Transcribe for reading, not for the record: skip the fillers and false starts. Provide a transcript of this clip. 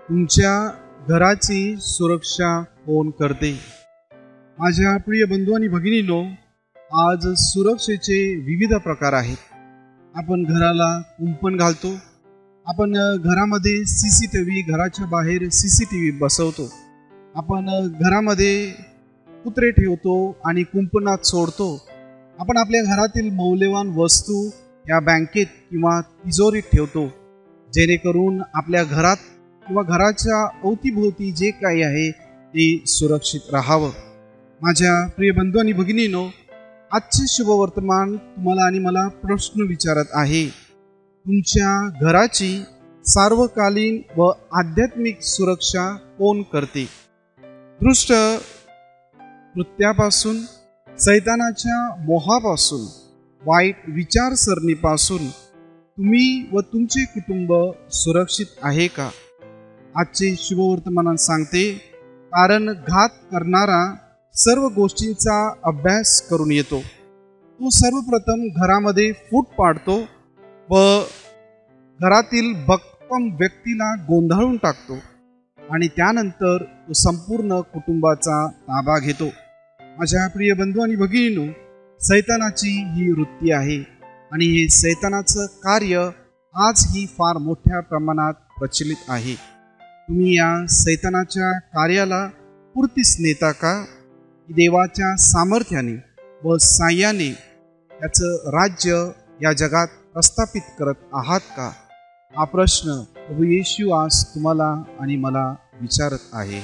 तुमच्या घराची सुरक्षा कोण करते? माझ्या प्रिय बंधू आणि भगिनींनो, आज सुरक्षेचे विविध प्रकार आहेत. आपण घराला कुंपण घालतो, आपण घरामध्ये CCTV, घराच्या बाहेर CCTV बसवतो, आपण घरामध्ये कुत्रे ठेवतो आणि कुंपणात सोडतो. आपण आपल्या घरातील मौल्यवान वस्तू या बँकेत किंवा तिजोरीत ठेवतो, जेणेकरून आपल्या घरात किंवा घराच्या अवतीभोवती जे काही आहे ते सुरक्षित राहावं. माझ्या प्रिय बंधू आणि भगिनींनो, आजचे शुभवर्तमान तुम्हाला आणि मला प्रश्न विचारत आहे. तुमच्या घराची सार्वकालीन व आध्यात्मिक सुरक्षा कोण करते? दृष्ट कृत्यापासून, सैतानाच्या मोहापासून, वाईट विचारसरणीपासून तुम्ही व तुमचे कुटुंब सुरक्षित आहे का? आजचे शुभवर्तमानात सांगते, कारण घात करणारा सर्व गोष्टींचा अभ्यास करून येतो. तो सर्वप्रथम घरामध्ये फूट पाडतो व घरातील भक्कम व्यक्तीला गोंधळून टाकतो आणि त्यानंतर तो संपूर्ण कुटुंबाचा ताबा घेतो. माझ्या प्रिय बंधू आणि भगिनींनो, सैतानाची ही वृत्ती आहे आणि हे सैतानाचं कार्य आजही फार मोठ्या प्रमाणात प्रचलित आहे. तुम्ही या सैतानाच्या कार्याला पूर्तीस नेता का? देवाच्या सामर्थ्याने व साह्याने याचं राज्य या जगात प्रस्थापित करत आहात का? हा प्रश्न प्रभू येशू आज तुम्हाला आणि मला विचारत आहे.